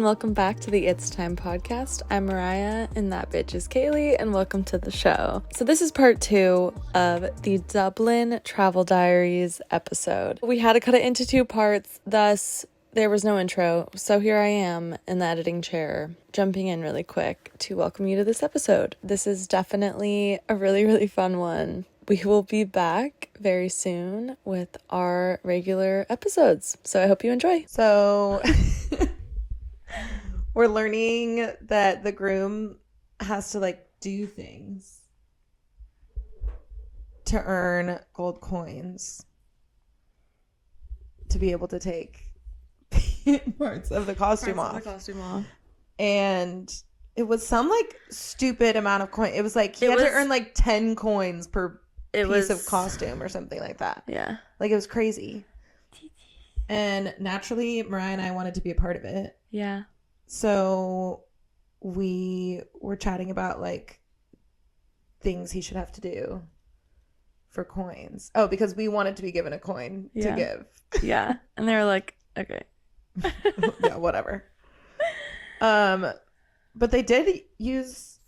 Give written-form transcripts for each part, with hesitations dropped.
welcome back to the It's Time podcast. I'm Mariah, and that bitch is Kaylee, and welcome to the show. So this is part 2 of the Dublin Travel Diaries episode. We had to cut it into 2 parts, thus there was no intro, so here I am in the editing chair, jumping in really quick to welcome you to this episode. This is definitely a really fun one. We will be back very soon with our regular episodes, so I hope you enjoy. So we're learning that the groom has to do things to earn gold coins to be able to take parts of the costume off. And it was some stupid amount of coin. It was he had to earn 10 coins per piece of costume or something like that. Yeah. It was crazy. And naturally, Mariah and I wanted to be a part of it. Yeah. So we were chatting about things he should have to do for coins. Oh, because we wanted to be given a coin to give. Yeah. And they were like, okay. Yeah, whatever. But they did use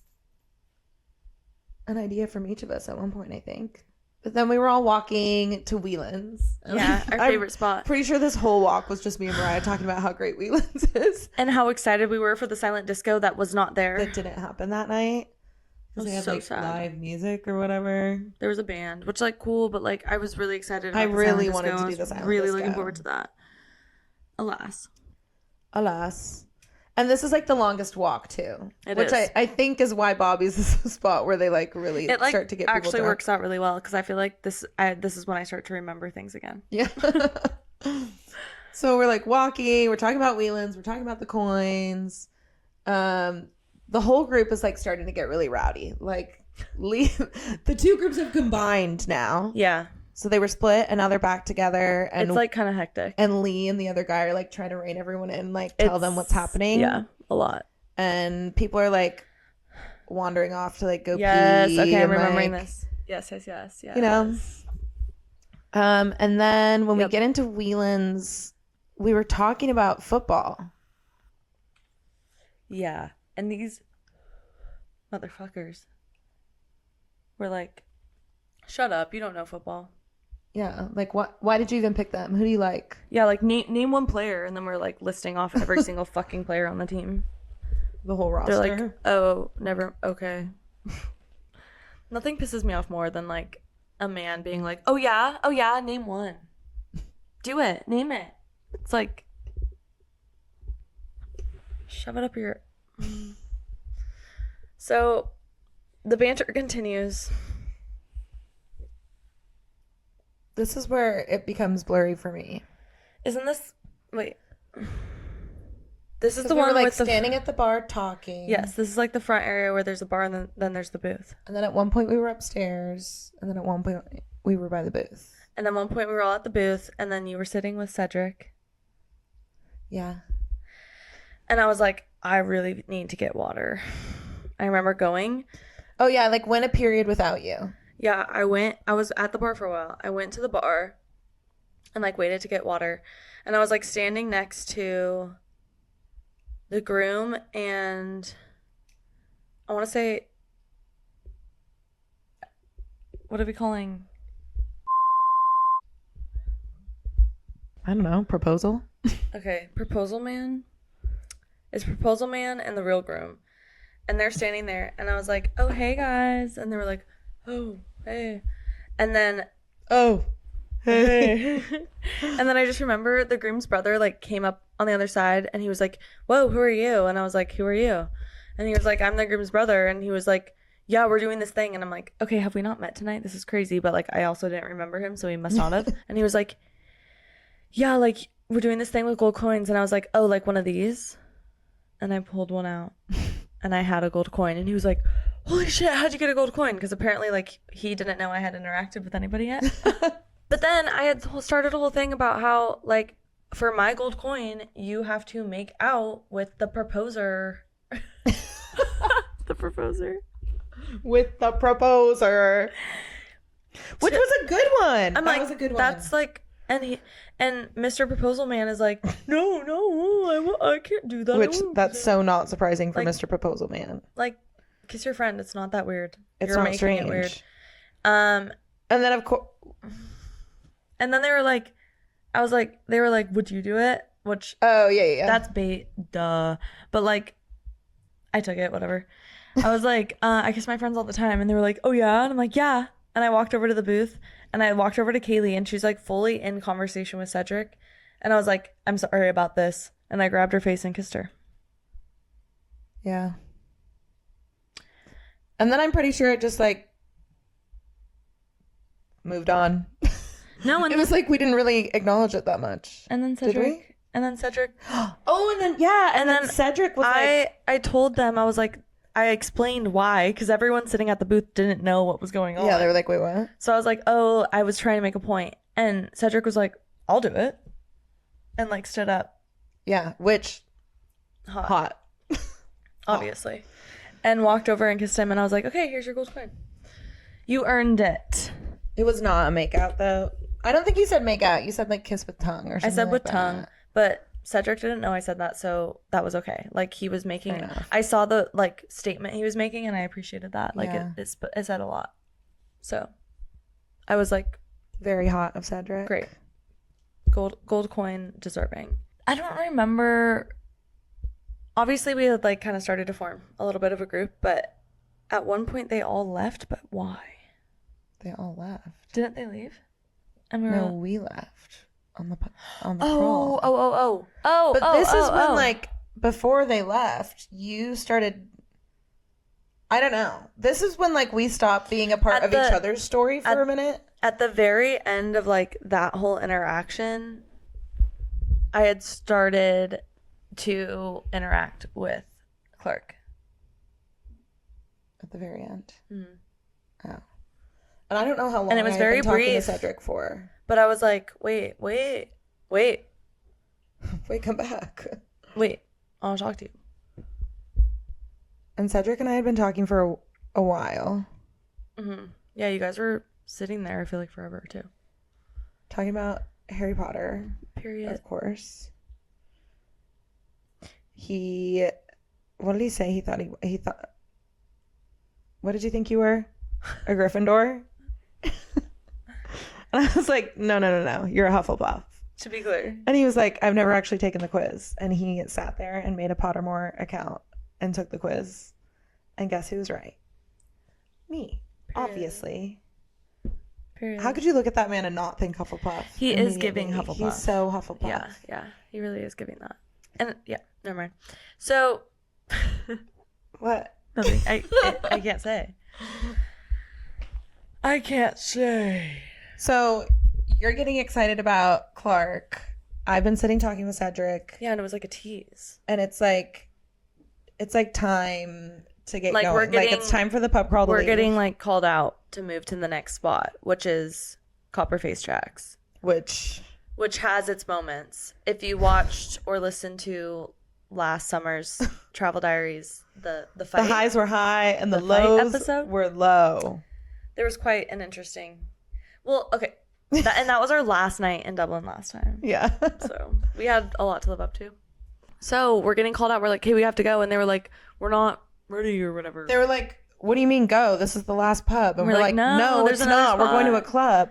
an idea from each of us at one point, I think. But then we were all walking to Whelan's. Yeah, our favorite spot. Pretty sure this whole walk was just me and Mariah talking about how great Whelan's is. And how excited we were for the silent disco that was not there. That didn't happen that night. It was they had so sad. Live music or whatever. There was a band, which cool, but I was really excited about I the really silent wanted disco. to do the silent really disco. looking forward to that. Alas. And this is the longest walk too. Which I think is why Bobby's is the spot where they really start to get people actually drunk. works out really well because I feel like this is when I start to remember things again. Yeah. So we're walking, we're talking about Whelan's, we're talking about the coins. The whole group is starting to get really rowdy. The 2 groups have combined now. Yeah. So they were split and now they're back together, and it's kind of hectic. And Lee and the other guy are trying to rein everyone in, tell them what's happening. Yeah, a lot. And people are wandering off to go pee. Yes, okay, I'm remembering this. Yes. You know. And then when we get into Whelan's, we were talking about football. Yeah, and these motherfuckers were shut up, you don't know football. Yeah, what? Why did you even pick them? Who do you like? Yeah, name one player, and then we're listing off every single fucking player on the team. The whole roster. They're oh, never. Okay. Nothing pisses me off more than a man being oh yeah, name one. Do it, name it. It's shove it up your. So, the banter continues. This is where it becomes blurry for me. Isn't this... Wait. This is the we one were with standing at the bar talking. Yes, this is the front area where there's a bar and then there's the booth. And then at one point we were upstairs. And then at one point we were by the booth. And then one point we were all at the booth. And then you were sitting with Cedric. Yeah. And I was I really need to get water. I remember going. Oh, yeah. Went a period without you. Yeah, I was at the bar for a while. I went to the bar and waited to get water. And I was standing next to the groom and I want to say, what are we calling? I don't know. Proposal? Okay, proposal man. It's proposal man and the real groom. And they're standing there and I was oh, hey guys. And they were oh, hey. And then, oh, hey. And then I just remember the groom's brother came up on the other side and he was whoa, who are you? And I was who are you? And he was I'm the groom's brother. And he was yeah, we're doing this thing. And I'm okay, have we not met tonight? This is crazy. But I also didn't remember him, so he must not have. And he was yeah, we're doing this thing with gold coins. And I was oh, one of these? And I pulled one out and I had a gold coin. And he was holy shit, how'd you get a gold coin? Because apparently, he didn't know I had interacted with anybody yet. But then I had started a whole thing about how, for my gold coin, you have to make out with the proposer. The proposer. With the proposer. Which was a good one. I'm that was a good one. That's And Mr. Proposal Man is like, no, I can't do that. Which that's so not surprising for like, Mr. Proposal Man. Like, kiss your friend. It's not that weird. It's You're not making strange. it weird. And then of course, and then they were like, they were like, would you do it? Which oh yeah. That's bait, duh. But like, I took it, whatever. I was like, I kiss my friends all the time, and they were like, oh yeah, and I'm like, yeah. And I walked over to the booth, and I walked over to Kaylee, and she's like fully in conversation with Cedric, and I was like, I'm sorry about this, and I grabbed her face and kissed her. Yeah. And then I'm pretty sure it just like moved on. No, and it was like we didn't really acknowledge it that much. And then Cedric. Did we? And then Cedric. Oh, and then yeah, and then Cedric was I told them, I was like, I explained why, because everyone sitting at the booth didn't know what was going on. Yeah, they were like, wait, what? So I was like, oh, I was trying to make a point. And Cedric was like, I'll do it. And like stood up. Yeah, which hot. Obviously. And walked over and kissed him, and I was like, okay, here's your gold coin. You earned it. It was not a makeout though. I don't think you said makeout. You said like kiss with tongue or something. I said like with that. tongue, but Cedric didn't know I said that, so that was okay. Like he was making, I saw the like statement he was making, and I appreciated that. Like it said a lot. So I was like, very hot of Cedric. Great. Gold coin deserving. I don't remember. Obviously, we had like kind of started to form a little bit of a group, but at one point they all left. But why? They all left. Didn't they leave? And we left on the prom. Oh. But this is when like before they left, you started. I don't know. This is when like we stopped being a part of each other's story for a minute. At the very end of like that whole interaction, I had started to interact with Clark. At the very end. Mm-hmm. Oh. And I don't know how long and it was I very had been talking brief to Cedric for. But I was like, wait. Wait, come back. Wait, I want to talk to you. And Cedric and I had been talking for a while. Mm-hmm. Yeah, you guys were sitting there, I feel like forever too. Talking about Harry Potter. Period. Of course. What did he say? He thought, what did you think you were? A Gryffindor? And I was like, no, you're a Hufflepuff. To be clear. And he was like, I've never actually taken the quiz. And he sat there and made a Pottermore account and took the quiz. And guess who was right? Me. Period. Obviously. Period. How could you look at that man and not think Hufflepuff? He is giving Hufflepuff. He's so Hufflepuff. Yeah. He really is giving that. And yeah, never mind. So. What? Nothing. I can't say. I can't say. So you're getting excited about Clark. I've been sitting talking with Cedric. Yeah, and it was like a tease. And it's like time to get like going. Like it's time for the pub crawl to leave. We're getting like called out to move to the next spot, which is Copperface Tracks. Which has its moments. If you watched or listened to last summer's Travel Diaries, the fight. The highs were high and the lows episode were low. There was quite an interesting. Well, okay. That was our last night in Dublin last time. Yeah. So we had a lot to live up to. So we're getting called out. We're like, hey, we have to go. And they were like, we're not ready or whatever. They were like, what do you mean go? This is the last pub. And we're like, no, it's not. Spot. We're going to a club.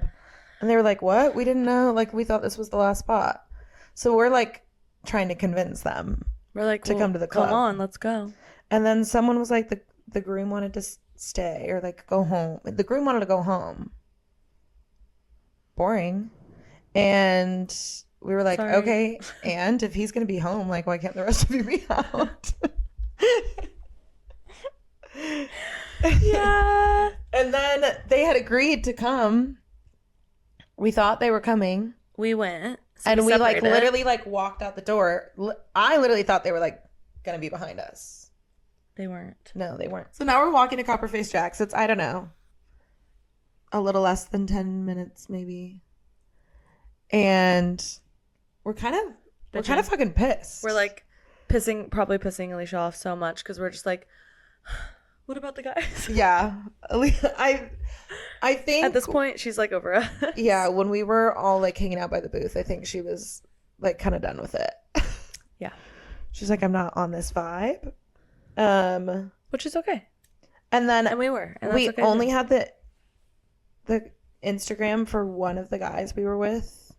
And they were like, what? We didn't know. Like, we thought this was the last spot. So we're like trying to convince them. We're like, to come to the club. Come on, let's go. And then someone was like, the groom wanted to stay or like go home. The groom wanted to go home. Boring. And we were like, okay, and if he's going to be home, like, why can't the rest of you be out? Yeah. And then they had agreed to come. We thought they were coming. We went. So and we like literally like walked out the door. I literally thought they were like going to be behind us. They weren't. No, they weren't. So now we're walking to Copperface Tracks. It's, I don't know, a little less than 10 minutes maybe. And we're kind of fucking pissed. We're like probably pissing Alicia off so much because we're just like, What about the guys? Yeah. I think at this point she's like over us. Yeah, when we were all like hanging out by the booth, I think she was like kind of done with it. Yeah. She's like, I'm not on this vibe. Which is okay. And we were. And we okay only had the Instagram for one of the guys we were with,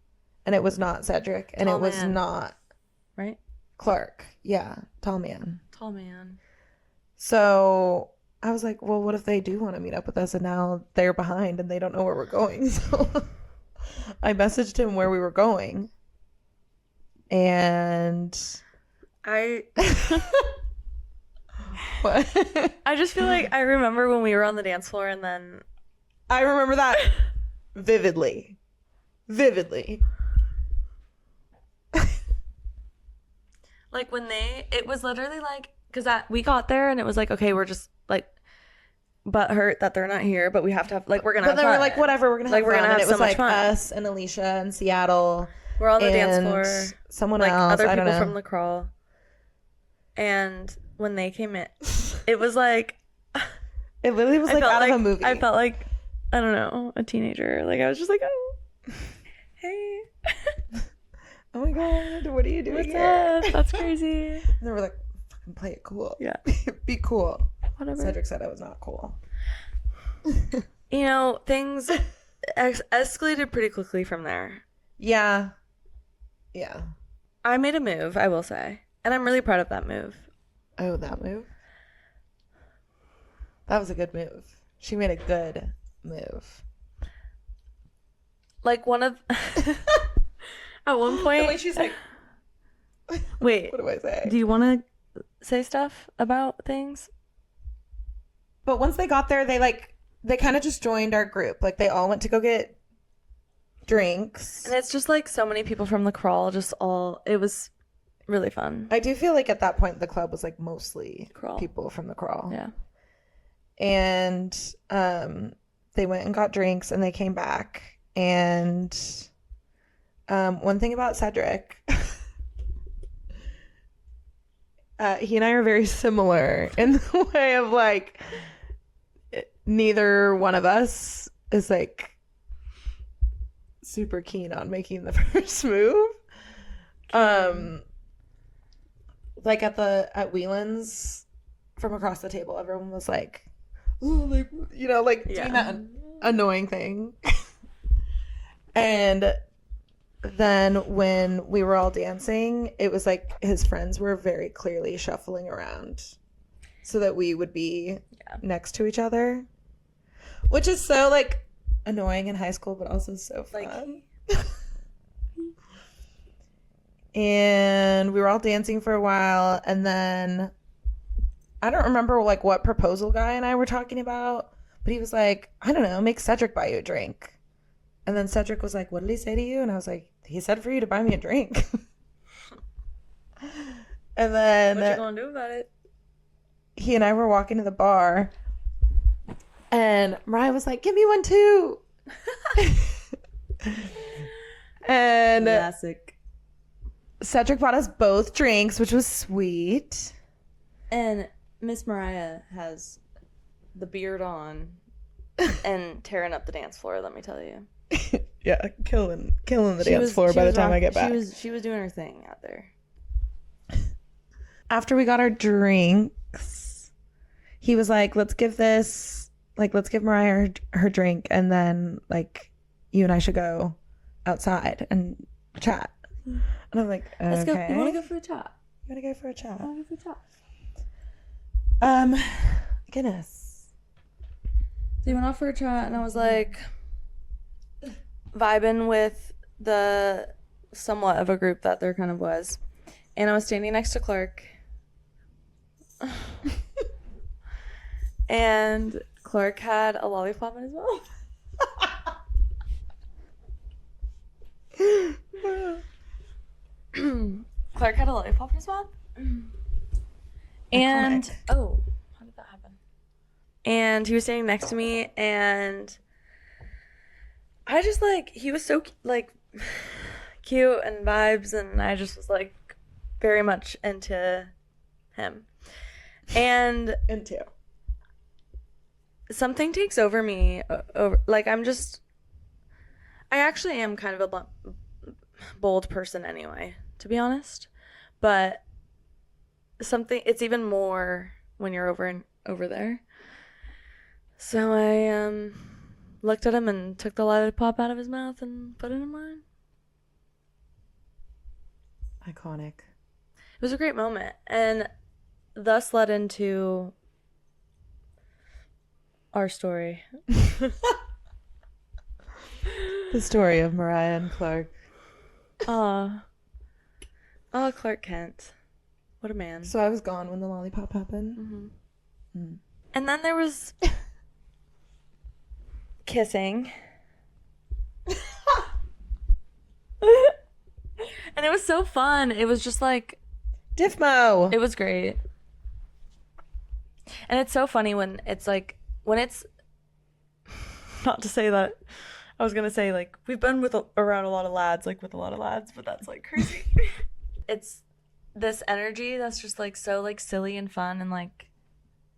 and it was not Cedric, and it was not right? Clark. Yeah, tall man. Tall man. So I was like, well, what if they do want to meet up with us and now they're behind and they don't know where we're going? So I messaged him where we were going. And what? I just feel like I remember when we were on the dance floor, and then I remember that vividly. Like when it was literally like, because we got there and it was like, okay, we're just like butthurt that they're not here, but we have to have, like, we're gonna have fun. But they were like, whatever, we're gonna have fun. We're gonna have and it so was much like fun. Us and Alicia and Seattle. We're on the dance floor. Someone like else, other I don't people know. from the crawl. And when they came in, it was like, it literally was like out of a movie. I felt like, I don't know, a teenager. Like I was just like, oh, hey. Oh my god, what are you doing What's here? up? That's crazy. And they were like, fucking play it cool. Yeah. Be cool. Whatever. Cedric said I was not cool. You know, things escalated pretty quickly from there. Yeah. I made a move, I will say. And I'm really proud of that move. Oh, that move? That was a good move. She made a good move. Like one of... At one point... The way she's like... Wait. What do I say? Do you want to say stuff about things? But once they got there, they kind of just joined our group. Like, they all went to go get drinks. And it's just like so many people from the crawl, it was really fun. I do feel like at that point the club was like mostly crawl. People from the crawl. Yeah. And they went and got drinks and they came back. And one thing about Cedric, he and I are very similar in the way of like neither one of us is like super keen on making the first move. Like at Whelan's from across the table, everyone was like, ooh, like, you know, like doing that annoying thing. And then when we were all dancing, it was like his friends were very clearly shuffling around so that we would be next to each other, which is so like annoying in high school, but also so fun. And we were all dancing for a while, and then I don't remember like what proposal guy and I were talking about, but he was like, I don't know, make Cedric buy you a drink. And then Cedric was like, what did he say to you? And I was like, he said for you to buy me a drink. And then what you gonna do about it? He and I were walking to the bar, and Mariah was like, give me one too. And classic. Cedric bought us both drinks, which was sweet. And Miss Mariah has the beard on and tearing up the dance floor, let me tell you. Yeah, killing the dance floor by the time I get back. She was doing her thing out there. After we got our drinks, he was like, let's give Mariah her drink, and then like you and I should go outside and chat. And I'm like, okay. Let's go. You want to go for a chat? You want to go for a chat? I want to go for a chat. Goodness. So we went off for a chat, and I was like vibing with the somewhat of a group that there kind of was. And I was standing next to Clark. And Clark had a lollipop in his mouth. Clark had a lollipop in his mouth. And Iconic. oh, how did that happen? And he was standing next to me, and I just like, he was so like cute and vibes, and I just was like very much into him. And Into. something takes over me. Like I actually am kind of a bold person anyway, to be honest. But it's even more when you're over there. So I looked at him and took the lollipop out of his mouth and put it in mine. Iconic. It was a great moment, and thus led into our story. The story of Mariah and Clark. Oh, Clark Kent. What a man. So I was gone when the lollipop happened. Mm-hmm. Mm. And then there was kissing. And it was so fun. It was just like Diffmo. It was great. And it's so funny when it's not to say that I was gonna say like we've been around a lot of lads, but that's like crazy. It's this energy that's just like so like silly and fun and like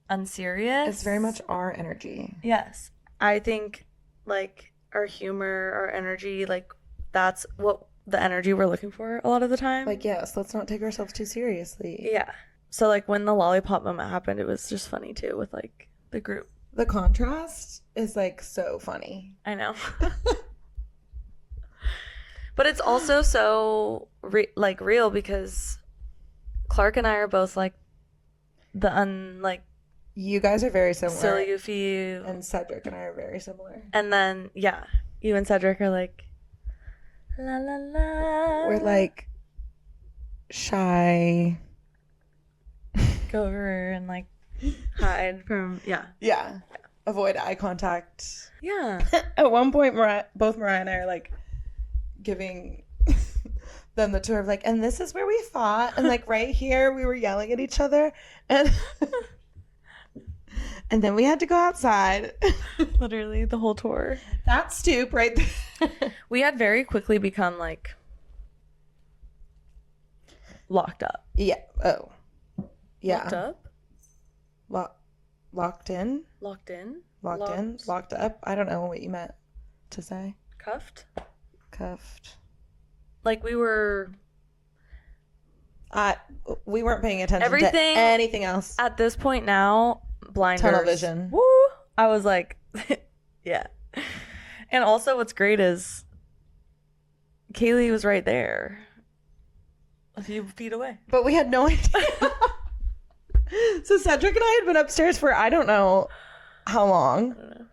unserious. It's very much our energy. Yes. I think like our humor, our energy, like that's what the energy we're looking for a lot of the time. Like, yes, let's not take ourselves too seriously. Yeah. So like when the lollipop moment happened, it was just funny too with like the group. The contrast is like so funny. I know. But it's also so real because Clark and I are both like you guys are very similar. Silly, goofy. And Cedric and I are very similar. And then, yeah, you and Cedric are like, la la la. We're like shy. Go over and like hide from, yeah. Yeah. Avoid eye contact. Yeah. At one point, both Mariah and I are like giving them the tour of like, and this is where we fought. And like right here, we were yelling at each other. And and then we had to go outside. Literally the whole tour. That stoop right there. We had very quickly become like locked up. Yeah. Oh. Yeah. Locked up? Locked in? Locked in? Locked in? Locked up? I don't know what you meant to say. Cuffed? Cuffed. Like we were... we weren't paying attention to anything else. At this point now, blinders. Tunnel vision. Woo! I was like, yeah. And also what's great is Kaylee was right there. A few feet away. But we had no idea. So Cedric and I had been upstairs for I don't know how long. I don't know.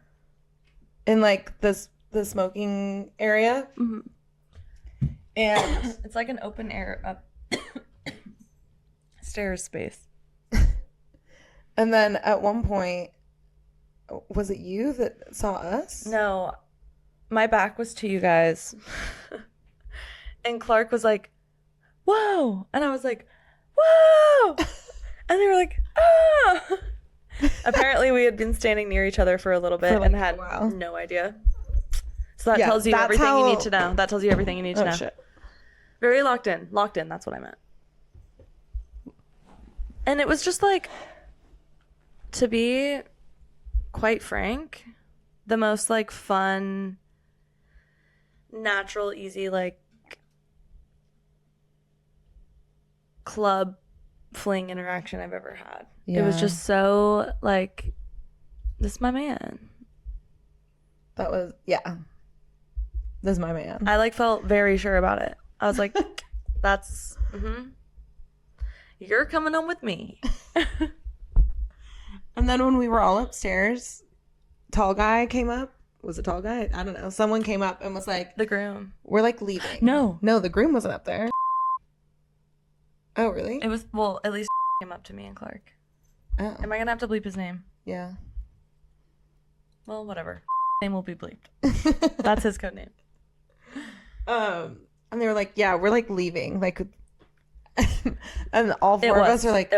In like the smoking area. Mm-hmm. And it's like an open air up stairs space. And then at one point, was it you that saw us? No, my back was to you guys. And Clark was like, whoa. And I was like, whoa. And they were like, oh. Apparently we had been standing near each other for a little bit and had no idea. So that tells you everything you need to know. That tells you everything you need to know. Shit. Very locked in. Locked in, that's what I meant. And it was just like, to be quite frank, the most like fun, natural, easy, like club fling interaction I've ever had. Yeah. It was just so like, this is my man. That was, yeah. This is my man. I like felt very sure about it. I was like, that's, you're coming home with me. And then when we were all upstairs, tall guy came up. Was it tall guy? I don't know. Someone came up and was like, the groom. We're like leaving. No, the groom wasn't up there. Oh, really? It was, well, at least came up to me and Clark. Oh. Am I gonna have to bleep his name? Yeah. Well, whatever. Name will be bleeped. That's his code name. And they were like, yeah, we're like leaving. Like, and all four of us are like,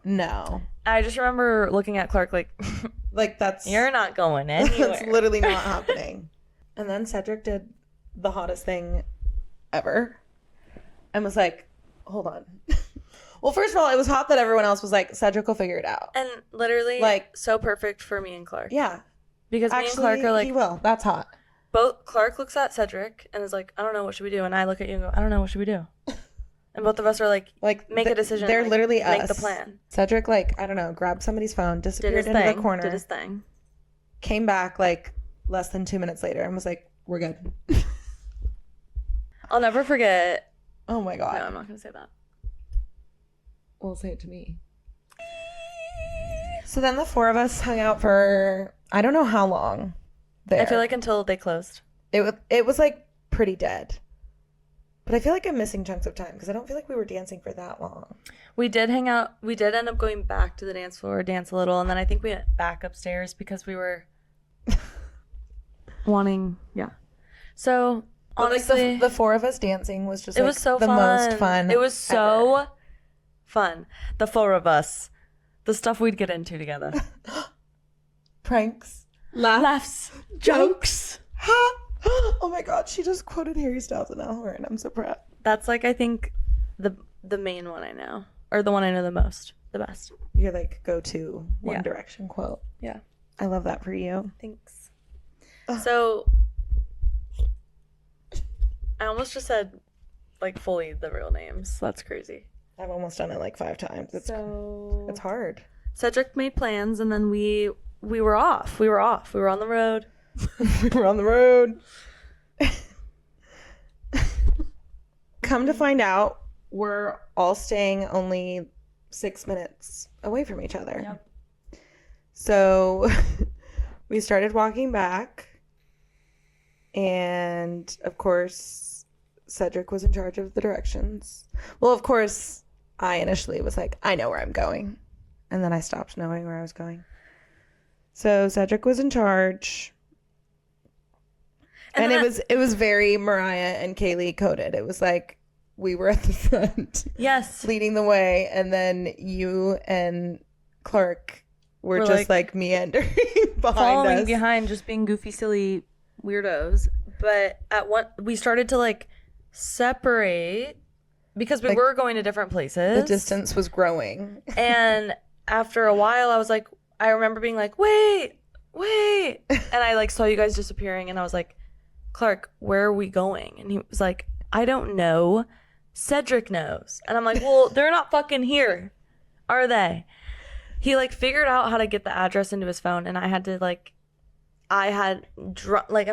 no. I just remember looking at Clark like, like that's, you're not going anywhere. That's literally not happening. And then Cedric did the hottest thing ever and was like, hold on. Well, first of all, it was hot that everyone else was like, Cedric will figure it out. And literally, like, so perfect for me and Clark. Yeah. Because actually, me and Clark are like... he will. That's hot. Both Clark looks at Cedric and is like, I don't know, what should we do? And I look at you and go, I don't know, what should we do? And both of us are like make a decision. They're like, literally make us. the plan. Cedric, like, I don't know, grabbed somebody's phone, disappeared into the corner. Did his thing. Came back like less than 2 minutes later and was like, we're good. I'll never forget. Oh my God. No, I'm not going to say that. Well, say it to me. So then the four of us hung out for, I don't know how long there. I feel like until they closed. It was like pretty dead. But I feel like I'm missing chunks of time because I don't feel like we were dancing for that long. We did hang out. We did end up going back to the dance floor, dance a little, and then I think we went back upstairs because we were wanting, yeah. So, honestly, like the four of us dancing was just it was so the fun. most fun. It was so fun. The four of us. The stuff we'd get into together. Pranks. Laughs. Jokes. Oh my God, she just quoted Harry Styles and Al and I'm so proud. That's like, I think, the main one I know. Or the one I know the most. The best. Your like go-to One Direction quote. Yeah. I love that for you. Thanks. So, I almost just said, like, fully the real names. That's crazy. I've almost done it like 5 times. It's hard. Cedric made plans, and then we were off. We were on the road. We were on the road. Come to find out, we're all staying only 6 minutes away from each other. Yep. So we started walking back, and of course, Cedric was in charge of the directions. Well, of course, I initially was like, I know where I'm going. And then I stopped knowing where I was going. So Cedric was in charge. And it was very Mariah and Kaylee coded. It was like we were at the front. Yes. Leading the way. And then you and Clark were just like meandering behind following us. Behind, just being goofy, silly weirdos. But we started to like separate because we were going to different places. The distance was growing. And after a while, I remember being like, wait. And I like saw you guys disappearing and I was like, Clark, where are we going? And he was like, I don't know. Cedric knows. And I'm like, well, they're not fucking here, are they? He like figured out how to get the address into his phone and I had to like, I'm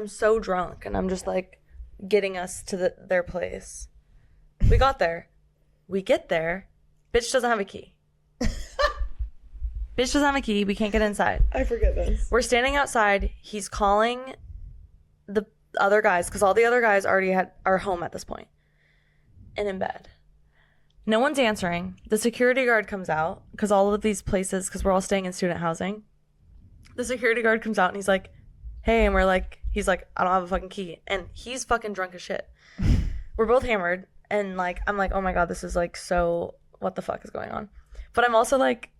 so drunk and I'm just like getting us to their place. We got there. We get there. Bitch doesn't have a key. Bitch doesn't have a key. We can't get inside. I forget this. We're standing outside. He's calling the other guys because all the other guys already are home at this point and in bed. No one's answering. The security guard comes out because all of these places, because we're all staying in student housing. The security guard comes out and he's like, hey, and he's like, I don't have a fucking key. And he's fucking drunk as shit. We're both hammered. And like, I'm like, oh my God, this is like so, what the fuck is going on? But I'm also like,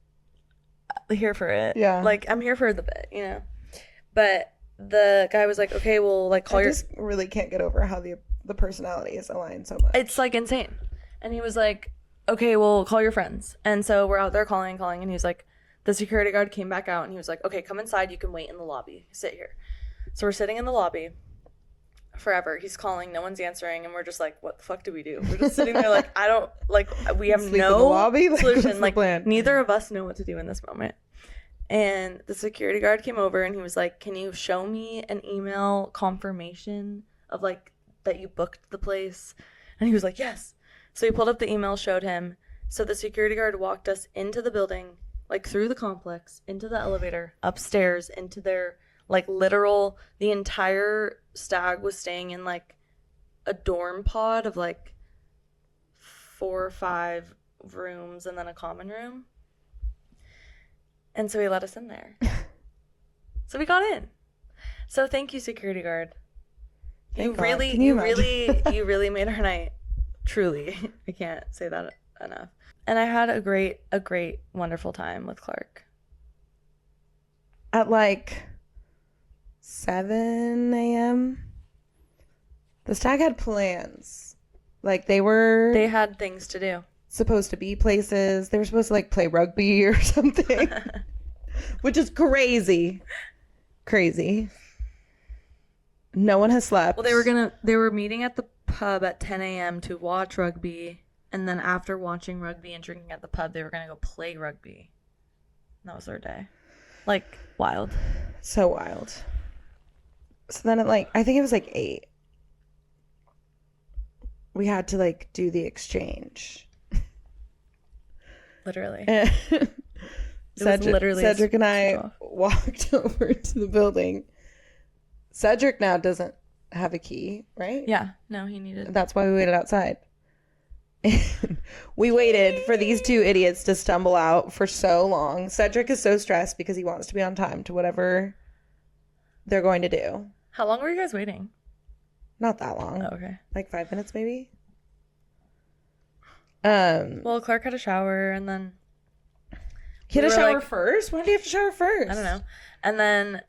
here for it. Yeah. Like, I'm here for the bit, you know? But the guy was like, okay, well, like, call I just really can't get over how the personalities align so much. It's like insane. And he was like, okay, well, call your friends. And so we're out there calling, and he was like, the security guard came back out and he was like, okay, come inside, you can wait in the lobby, sit here. So we're sitting in the lobby forever. He's calling, no one's answering, and we're just like, what the fuck do we do? We're just sitting there like, we have no solution. Like, neither of us know what to do in this moment. And the security guard came over and he was like, can you show me an email confirmation of like that you booked the place? And he was like, yes. So he pulled up the email, showed him. So the security guard walked us into the building, like through the complex, into the elevator, upstairs, into their like literal, the entire stag was staying in like a dorm pod of like 4 or 5 rooms and then a common room. And so he let us in there. So we got in. So thank you, security guard. You really made our night. Truly. I can't say that enough. And I had a great, wonderful time with Clark. At like 7 a.m. the stag had plans. Like they had things to do. supposed to be places. They were supposed to like play rugby or something, which is crazy. Crazy. No one has slept. Well, they were meeting at the pub at 10 a.m. to watch rugby, and then after watching rugby and drinking at the pub, they were gonna go play rugby. And that was their day. Like, wild. So wild. So then at like, I think it was like 8. We had to like do the exchange. Literally. Cedric and I walked over to the building. Cedric now doesn't have a key, right? Yeah. No, he needed. That's why we waited outside. And we waited for these 2 idiots to stumble out for so long. Cedric is so stressed because he wants to be on time to whatever they're going to do. How long were you guys waiting? Not that long. Oh, okay. Like 5 minutes maybe. Well, Clark had a shower and then he had a shower first? Why did he have to shower first? I don't know. And then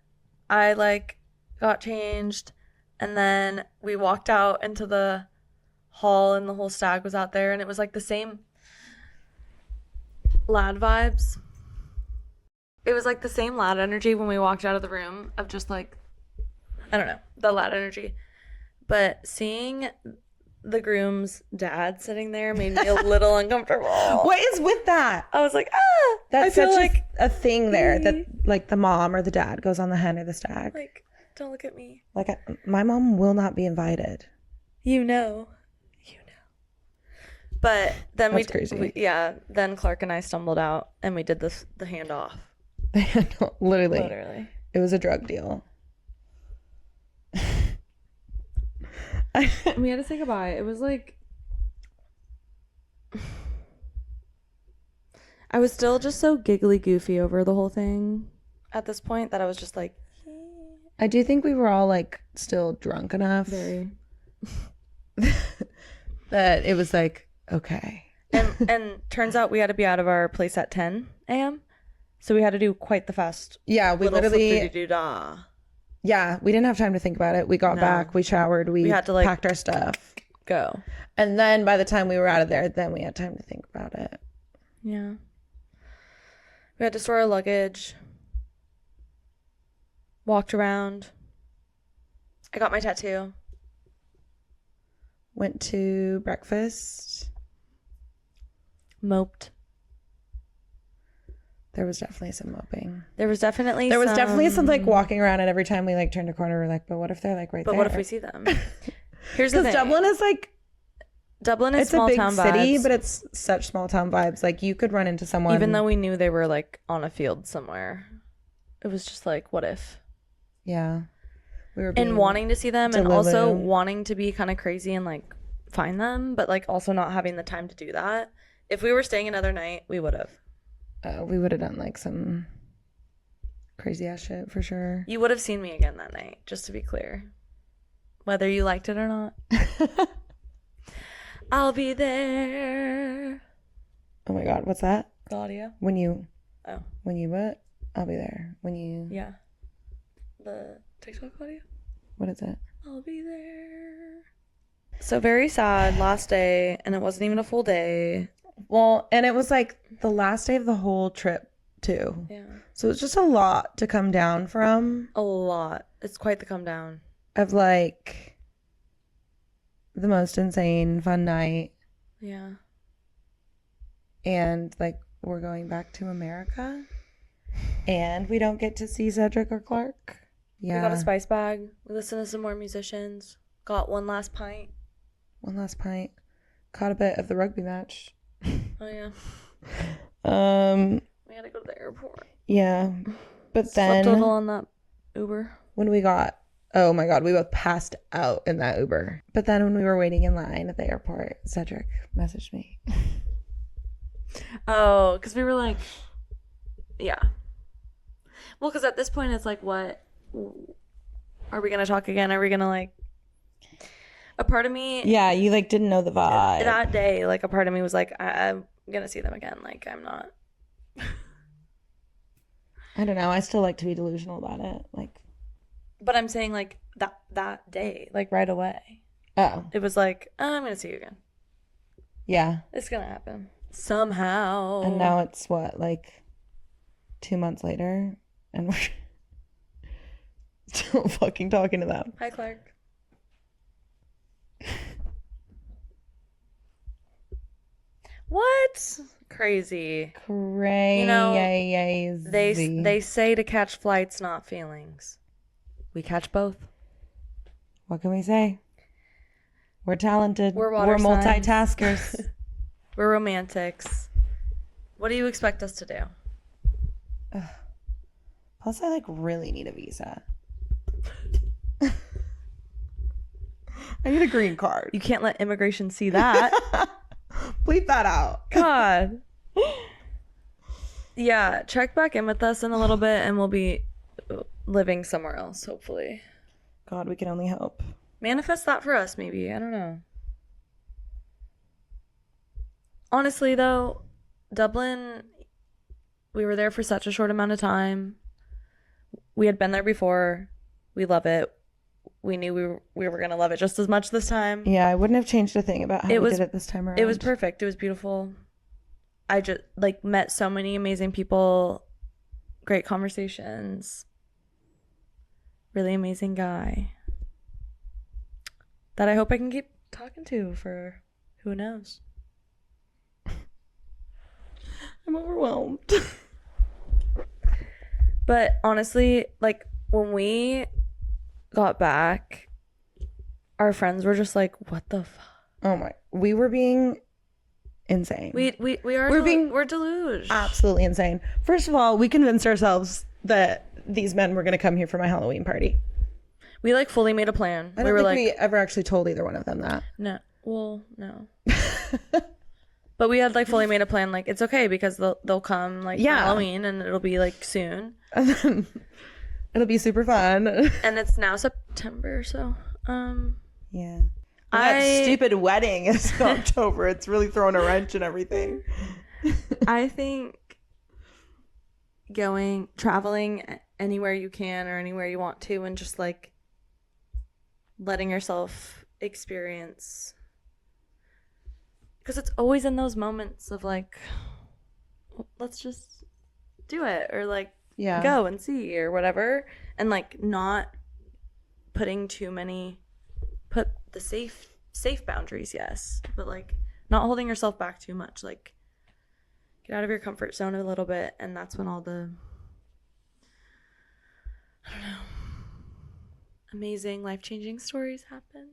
I like got changed and then we walked out into the hall and the whole stag was out there and it was like the same lad vibes. It was like the same lad energy when we walked out of the room of just like, I don't know, the lad energy. But seeing the groom's dad sitting there made me a little uncomfortable. What is with that? I was like, ah! That's I feel such like a thing there that like the mom or the dad goes on the hen or the stag. Like, don't look at me. Like my mom will not be invited. You know. But then That's crazy. Then Clark and I stumbled out and we did the handoff. Literally. It was a drug deal. We had to say goodbye. It was like I was still just so giggly goofy over the whole thing at this point that I was just like I do think we were all like still drunk enough very that it was like okay. And turns out we had to be out of our place at 10 a.m. So we had to do quite the fast. Yeah, we literally flip-de-doo-dah. Yeah, we didn't have time to think about it. We got back, we showered, we had to like packed our stuff. Go. And then by the time we were out of there, then we had time to think about it. Yeah. We had to store our luggage. Walked around. I got my tattoo. Went to breakfast. Moped. There was definitely some moping. There was definitely some like walking around, and every time we like turned a corner, we're like, but what if they're like right there? But what if we see them? Here's the thing. Dublin is like it's small a big town city, vibes. but it's such small town vibes. Like you could run into someone, even though we knew they were like on a field somewhere. It was just like, what if? Yeah, we were and wanting to see them, and also wanting to be kind of crazy and like find them, but like also not having the time to do that. If we were staying another night, we would have. We would have done like some crazy ass shit for sure. You would have seen me again that night, just to be clear. Whether you liked it or not. I'll be there. Oh my god, what's that? The audio. When you what? I'll be there. When you Yeah. The TikTok audio? What is it? I'll be there. So very sad last day, and it wasn't even a full day. Well, and it was like the last day of the whole trip too. Yeah. So it's just a lot to come down from. A lot. It's quite the come down. Of like the most insane fun night. Yeah. And like we're going back to America. And we don't get to see Cedric or Clark. Yeah. We got a spice bag. We listened to some more musicians. Got one last pint. Caught a bit of the rugby match. Oh yeah. We had to go to the airport. Yeah. But then slept a little on that Uber. When we got oh my god, we both passed out in that Uber. But then when we were waiting in line at the airport, Cedric messaged me. Oh, because we were like, yeah. Well, because at this point it's like, what? Are we gonna talk again? Are we gonna like? A part of me, yeah, you like didn't know the vibe that day. Like a part of me was like, I'm gonna see them again. Like I'm not. I don't know. I still like to be delusional about it. Like, but I'm saying like that day, like right away. Oh, it was like, oh, I'm gonna see you again. Yeah. It's gonna happen somehow. And now it's what, like 2 months later, and we're still fucking talking to them. Hi, Clark. What? Crazy. Crazy. You know, they say to catch flights, not feelings. We catch both. What can we say? We're talented. We're multitaskers. We're romantics. What do you expect us to do? Ugh. Plus, I like really need a visa. I need a green card. You can't let immigration see that. Bleep that out. God. Yeah, check back in with us in a little bit and we'll be living somewhere else, hopefully. God, we can only hope. Manifest that for us, maybe. I don't know. Honestly, though, Dublin, we were there for such a short amount of time. We had been there before. We love it. We knew we were going to love it just as much this time. Yeah, I wouldn't have changed a thing about how we did it this time around. It was perfect. It was beautiful. I just met so many amazing people. Great conversations. Really amazing guy. That I hope I can keep talking to for who knows. I'm overwhelmed. But honestly, when we got back, our friends were just like, what the fuck? Oh my, we were being insane. We're deluge. Absolutely insane. First of all, we convinced ourselves that these men were going to come here for my Halloween party. We fully made a plan. I don't think we ever actually told either one of them that. No. Well, no. But we had fully made a plan. It's okay because they'll come for Halloween and it'll be soon. And then it'll be super fun. And it's now September, so yeah. That stupid wedding is in October. It's really throwing a wrench in everything. I think traveling anywhere you can or anywhere you want to and just letting yourself experience, because it's always in those moments of let's just do it or go and see or whatever, and not putting put the safe boundaries, yes, but not holding yourself back too much. Get out of your comfort zone a little bit, and that's when all the amazing life-changing stories happen.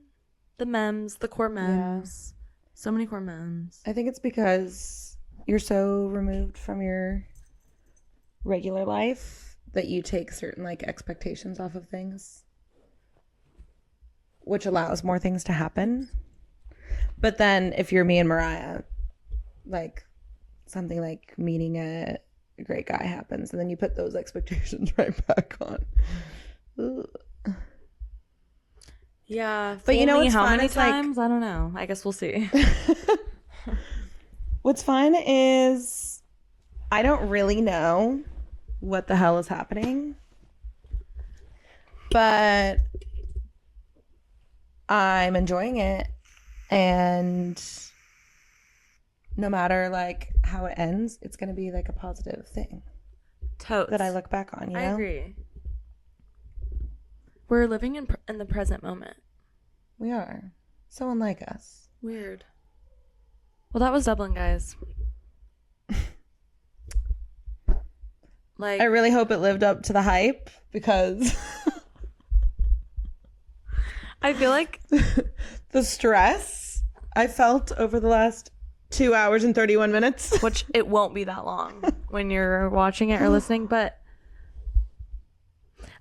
The memes, the core memes. So many core memes. I think it's because you're so removed from your regular life that you take certain expectations off of things, which allows more things to happen. But then if you're me and Mariah, something like meeting a great guy happens, and then you put those expectations right back on. Ugh. Yeah, but you know what's how fun? many it's times? I don't know. I guess we'll see. What's fun is I don't really know what the hell is happening, but I'm enjoying it, and no matter how it ends, it's gonna be a positive thing. Totes. That I look back on. You know? I agree. We're living in the present moment. We are. So unlike us. Weird. Well, that was Dublin, guys. I really hope it lived up to the hype, because I feel like the stress I felt over the last 2 hours and 31 minutes. Which it won't be that long when you're watching it or listening, but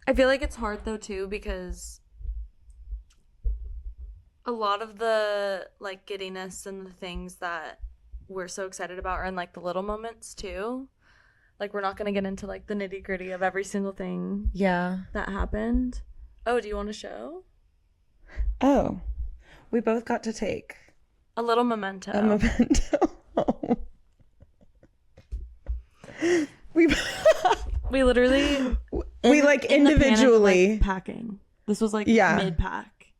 I feel like it's hard though too, because a lot of the giddiness and the things that we're so excited about are in the little moments too. We're not gonna get into the nitty gritty of every single thing that happened. Oh, do you want to show? Oh, we both got to take a little memento. A memento. Oh. We literally individually packing. This was mid-pack.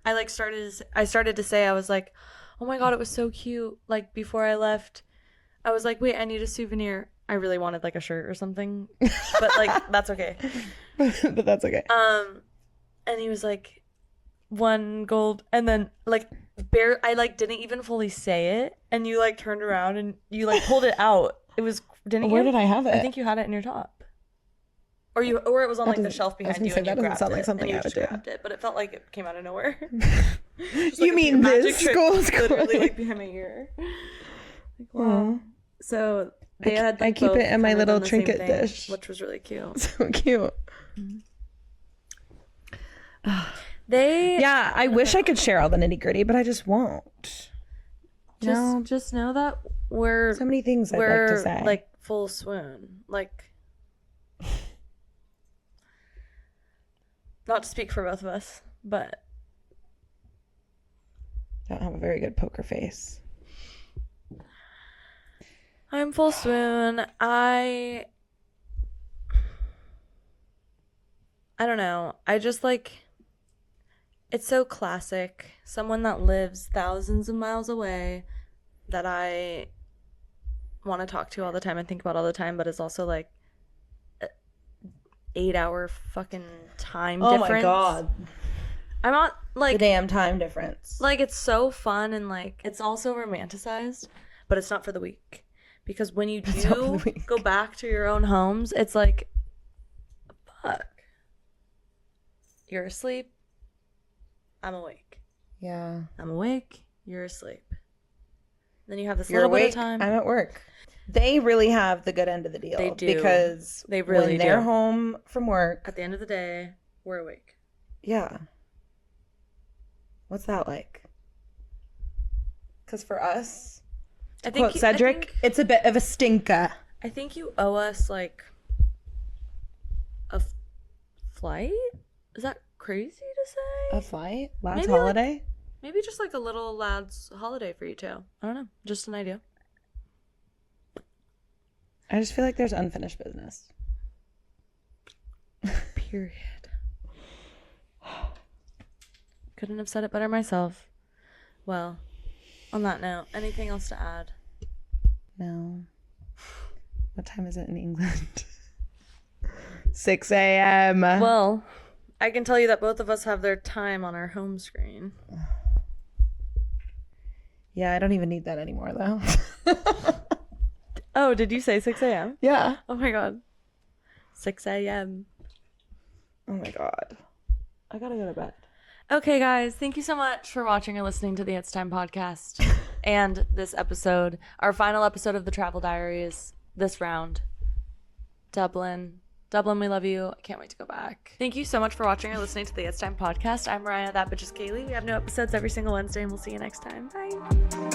I started to say, I was like, Oh my God, it was so cute. Like, before I left, I was like, wait, I need a souvenir. I really wanted like a shirt or something, but like, that's okay. But that's okay. And he was like, 1 gold, and then like I like didn't even fully say it, and you like turned around and you like pulled it out. It was Where did I have it? I think you had it in your top, or it was on like the shelf behind you. Say, and that you doesn't sound like something I would do. It, but it felt like it came out of nowhere. Just, like, you mean this school's literally like behind my ear? Like, wow. So they had. Like, I keep it in my little trinket dish, which was really cute. So cute. Mm-hmm. I wish I could share all the nitty gritty, but I just won't. Just know that we're so many things I'd like to say. Like full swoon. Like, not to speak for both of us, but don't have a very good poker face. I'm full swoon. I don't know. I just like. It's so classic. Someone that lives thousands of miles away that I want to talk to all the time and think about all the time, but is also like 8-hour fucking time difference. Oh my God. I'm not like the damn time difference. Like, it's so fun and like it's also romanticized, but it's not for the weak. Because when you do go back to your own homes, it's like, fuck. You're asleep. I'm awake. Yeah. I'm awake. You're asleep. Then you have this You're little awake, bit of time. I'm at work. They really have the good end of the deal. They do. Because they really when they're home from work. At the end of the day, we're awake. Yeah. What's that like? Because for us, to quote Cedric, it's a bit of a stinker. I think you owe us like a flight? Is that crazy to say? A flight? Lad's holiday? Maybe just like a little lad's holiday for you two. I don't know. Just an idea. I just feel like there's unfinished business. Period. Couldn't have said it better myself. Well, on that note, anything else to add? No. What time is it in England? 6 a.m. Well, I can tell you that both of us have their time on our home screen. Yeah, I don't even need that anymore, though. Oh, did you say 6 a.m.? Yeah. Oh my God. 6 a.m. Oh my God. I gotta go to bed. Okay, guys. Thank you so much for watching or listening to the It's Time podcast and this episode, our final episode of the Travel Diaries this round. Dublin, we love you. I can't wait to go back. Thank you so much for watching or listening to the It's Time podcast. I'm Veryyy, that bitch is Kaylee. We have new episodes every single Wednesday, and we'll see you next time. Bye.